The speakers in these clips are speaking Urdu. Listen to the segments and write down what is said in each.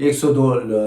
102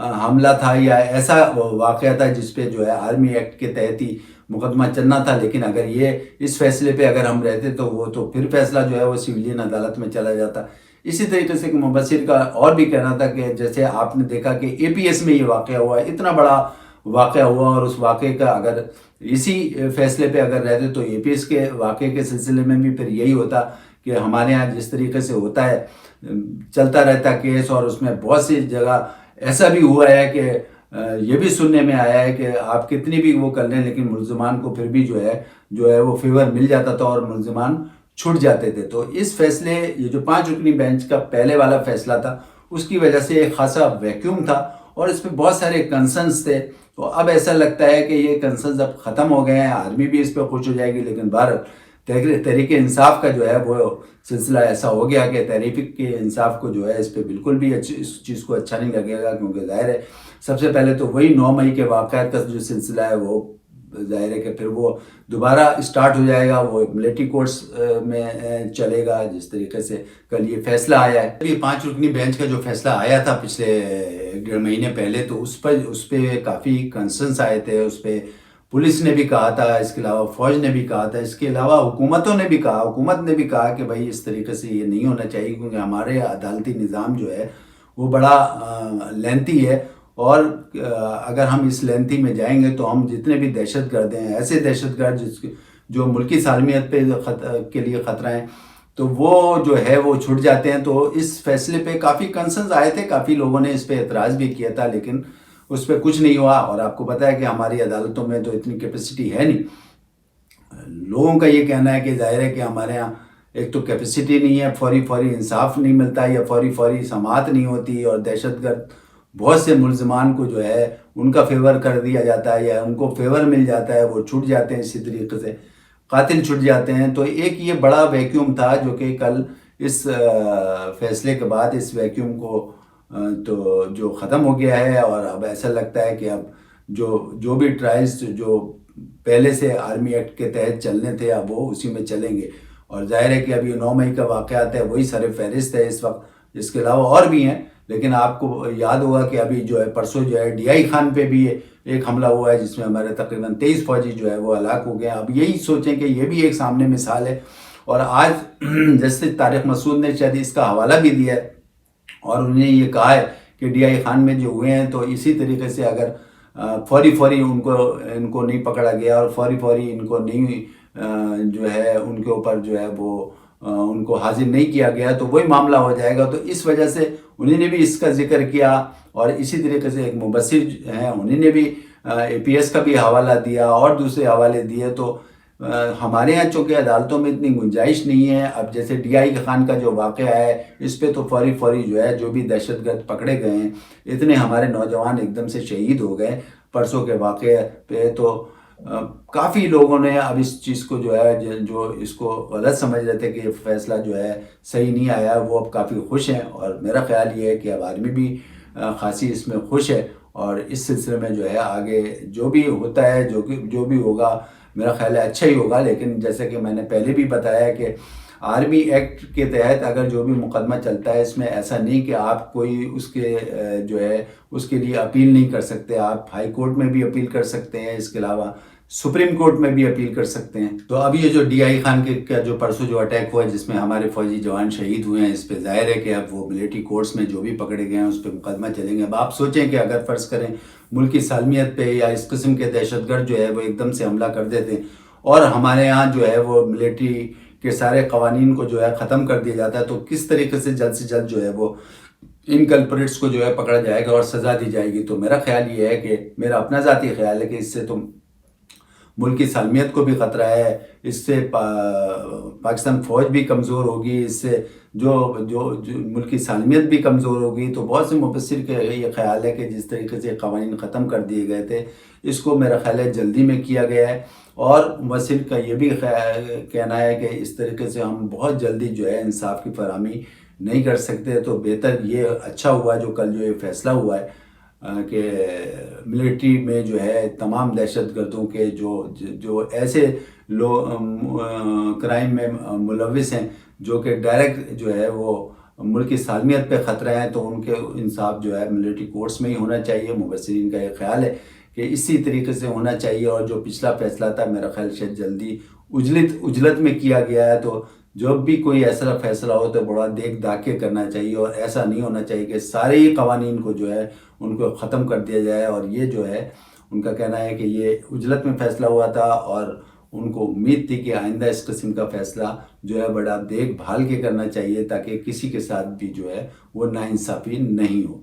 حملہ تھا یا ایسا واقعہ تھا جس پہ جو ہے آرمی ایکٹ کے تحت ہی مقدمہ چلنا تھا، لیکن اگر یہ اس فیصلے پہ اگر ہم رہتے تو وہ تو پھر فیصلہ جو ہے وہ سویلین عدالت میں چلا جاتا۔ اسی طریقے سے مبصر کا اور بھی کہنا تھا کہ جیسے آپ نے دیکھا کہ اے پی ایس میں یہ واقعہ ہوا، اتنا بڑا واقعہ ہوا، اور اس واقعے کا اگر اسی فیصلے پہ اگر رہتے تو اے پی ایس کے واقعے کے سلسلے میں بھی پھر یہی ہوتا کہ ہمارے ہاں جس طریقے سے ہوتا ہے چلتا رہتا کیس، اور اس میں بہت سی جگہ ایسا بھی ہوا ہے کہ یہ بھی سننے میں آیا ہے کہ آپ کتنی بھی وہ کر لیں لیکن ملزمان کو پھر بھی جو ہے وہ فیور مل جاتا تھا اور ملزمان چھوٹ جاتے تھے۔ تو اس فیصلے، یہ جو 5 رکنی بینچ کا پہلے والا فیصلہ تھا، اس کی وجہ سے ایک خاصا ویکیوم تھا اور اس میں بہت سارے کنسرنز تھے۔ تو اب ایسا لگتا ہے کہ یہ کنسرنز اب ختم ہو گئے ہیں، آرمی بھی اس پہ خوش ہو جائے گی، لیکن بہرحال تحریک انصاف کا جو ہے وہ سلسلہ ایسا ہو گیا کہ تحریک انصاف کو جو ہے اس پہ بالکل بھی اس چیز کو اچھا نہیں لگے گا، کیونکہ ظاہر ہے سب سے پہلے تو وہی 9 مئی کے واقعات کا جو سلسلہ ہے وہ ظاہر ہے کہ پھر وہ دوبارہ اسٹارٹ ہو جائے گا، وہ ملٹری کورٹس میں چلے گا جس طریقے سے کل یہ فیصلہ آیا ہے۔ یہ 5 رکنی بینچ کا جو فیصلہ آیا تھا پچھلے 1.5 مہینے پہلے، تو اس پہ کافی کنسرنس آئے تھے، اس پہ پولیس نے بھی کہا تھا، اس کے علاوہ فوج نے بھی کہا تھا، اس کے علاوہ حکومت نے بھی کہا کہ بھائی اس طریقے سے یہ نہیں ہونا چاہیے، کیونکہ ہمارے عدالتی نظام جو ہے وہ بڑا لینتھی ہے، اور اگر ہم اس لینتھی میں جائیں گے تو ہم جتنے بھی دہشت گرد ہیں، ایسے دہشت گرد جو ملکی سالمیت پہ کے لیے خطرہ ہیں، تو وہ جو ہے وہ چھٹ جاتے ہیں۔ تو اس فیصلے پہ کافی کنسرنز آئے تھے، کافی لوگوں نے اس پہ اعتراض بھی کیا تھا، لیکن اس پہ کچھ نہیں ہوا، اور آپ کو پتہ ہے کہ ہماری عدالتوں میں تو اتنی کیپیسٹی ہے نہیں۔ لوگوں کا یہ کہنا ہے کہ ظاہر ہے کہ ہمارے ہاں ایک تو کیپیسٹی نہیں ہے، فوری انصاف نہیں ملتا، یا فوری سماعت نہیں ہوتی، اور دہشت گرد بہت سے ملزمان کو جو ہے ان کا فیور کر دیا جاتا ہے، یا ان کو فیور مل جاتا ہے، وہ چھوٹ جاتے ہیں، اسی طریقے سے قاتل چھٹ جاتے ہیں۔ تو ایک یہ بڑا ویکیوم تھا جو کہ کل اس فیصلے کے بعد اس ویکیوم کو تو جو ختم ہو گیا ہے، اور اب ایسا لگتا ہے کہ اب جو بھی ٹرائلز جو پہلے سے آرمی ایکٹ کے تحت چلنے تھے اب وہ اسی میں چلیں گے، اور ظاہر ہے کہ ابھی 9 مئی کا واقعات ہے وہی سر فہرست ہے اس وقت، اس کے علاوہ اور بھی ہیں، لیکن آپ کو یاد ہوگا کہ ابھی جو ہے پرسوں جو ہے DI خان پہ بھی ایک حملہ ہوا ہے جس میں ہمارے تقریباً 23 فوجی جو ہے وہ ہلاک ہو گئے ہیں۔ اب یہی سوچیں کہ یہ بھی ایک سامنے مثال ہے، اور آج جسٹس طارق مسعود نے شاید اس کا حوالہ بھی دیا ہے، اور انہوں نے یہ کہا ہے کہ DI خان میں جو ہوئے ہیں تو اسی طریقے سے اگر فوری ان کو نہیں پکڑا گیا، اور فوری ان کو نہیں جو ہے ان کے اوپر جو ہے وہ ان کو حاضر نہیں کیا گیا تو وہی معاملہ ہو جائے گا۔ تو اس وجہ سے انہوں نے بھی اس کا ذکر کیا، اور اسی طریقے سے ایک مبصر ہیں انہوں نے بھی APS کا بھی حوالہ دیا اور دوسرے حوالے دیے۔ تو ہمارے ہاں چونکہ عدالتوں میں اتنی گنجائش نہیں ہے، اب جیسے DI خان کا جو واقعہ ہے اس پہ تو فوری جو ہے جو بھی دہشت گرد پکڑے گئے ہیں، اتنے ہمارے نوجوان ایک دم سے شہید ہو گئے پرسوں کے واقعے پہ، تو کافی لوگوں نے اب اس چیز کو جو ہے جو اس کو غلط سمجھ رہے تھے کہ یہ فیصلہ جو ہے صحیح نہیں آیا، وہ اب کافی خوش ہیں، اور میرا خیال یہ ہے کہ اب آدمی بھی خاصی اس میں خوش ہے، اور اس سلسلے میں جو ہے آگے جو بھی ہوتا ہے جو بھی ہوگا میرا خیال ہے اچھا ہی ہوگا۔ لیکن جیسے کہ میں نے پہلے بھی بتایا کہ آرمی ایکٹ کے تحت اگر جو بھی مقدمہ چلتا ہے اس میں ایسا نہیں کہ آپ کوئی اس کے جو ہے اس کے لیے اپیل نہیں کر سکتے، آپ ہائی کورٹ میں بھی اپیل کر سکتے ہیں، اس کے علاوہ سپریم کورٹ میں بھی اپیل کر سکتے ہیں۔ تو اب یہ جو DI خان کا جو پرسوں جو اٹیک ہوا ہے جس میں ہمارے فوجی جوان شہید ہوئے ہیں، اس پہ ظاہر ہے کہ اب وہ ملٹری کورٹس میں جو بھی پکڑے گئے ہیں اس پہ مقدمہ چلیں گے۔ اب آپ سوچیں کہ اگر فرض کریں ملکی سالمیت پہ یا اس قسم کے دہشت گرد جو ہے وہ ایک دم سے حملہ کر دیتے ہیں، اور ہمارے ہاں جو ہے وہ ملٹری کے سارے قوانین کو جو ہے ختم کر دیا جاتا ہے، تو کس طریقے سے جلد جو ہے وہ ان کلپریٹس کو جو ہے پکڑا جائے گا اور سزا دی جائے گی۔ تو میرا خیال یہ ہے کہ میرا اپنا ذاتی خیال ہے کہ اس سے تو ملکی سالمیت کو بھی خطرہ ہے، اس سے پاکستان فوج بھی کمزور ہوگی، اس سے جو ملکی سالمیت بھی کمزور ہوگی۔ تو بہت سے مبصر کے یہ خیال ہے کہ جس طریقے سے قوانین ختم کر دیے گئے تھے اس کو میرا خیال ہے جلدی میں کیا گیا ہے، اور مبصر کا یہ بھی کہنا ہے کہ اس طریقے سے ہم بہت جلدی جو ہے انصاف کی فراہمی نہیں کر سکتے۔ تو بہتر یہ اچھا ہوا جو کل جو یہ فیصلہ ہوا ہے کہ ملٹری میں جو ہے تمام دہشت گردوں کے جو ایسے کرائم میں ملوث ہیں جو کہ ڈائریکٹ جو ہے وہ ملک کی سالمیت پہ خطرہ ہیں تو ان کے انصاف جو ہے ملٹری کورٹس میں ہی ہونا چاہیے۔ مبصرین کا یہ خیال ہے کہ اسی طریقے سے ہونا چاہیے، اور جو پچھلا فیصلہ تھا میرا خیال شاید جلدی اجلت میں کیا گیا ہے، تو جب بھی کوئی ایسا فیصلہ ہو تو بڑا دیکھ داکھ کے کرنا چاہیے، اور ایسا نہیں ہونا چاہیے کہ سارے ہی قوانین کو جو ہے ان کو ختم کر دیا جائے۔ اور یہ جو ہے ان کا کہنا ہے کہ یہ اجلت میں فیصلہ ہوا تھا، اور ان کو امید تھی کہ آئندہ اس قسم کا فیصلہ جو ہے بڑا دیکھ بھال کے کرنا چاہیے تاکہ کسی کے ساتھ بھی جو ہے وہ ناانصافی نہیں ہو۔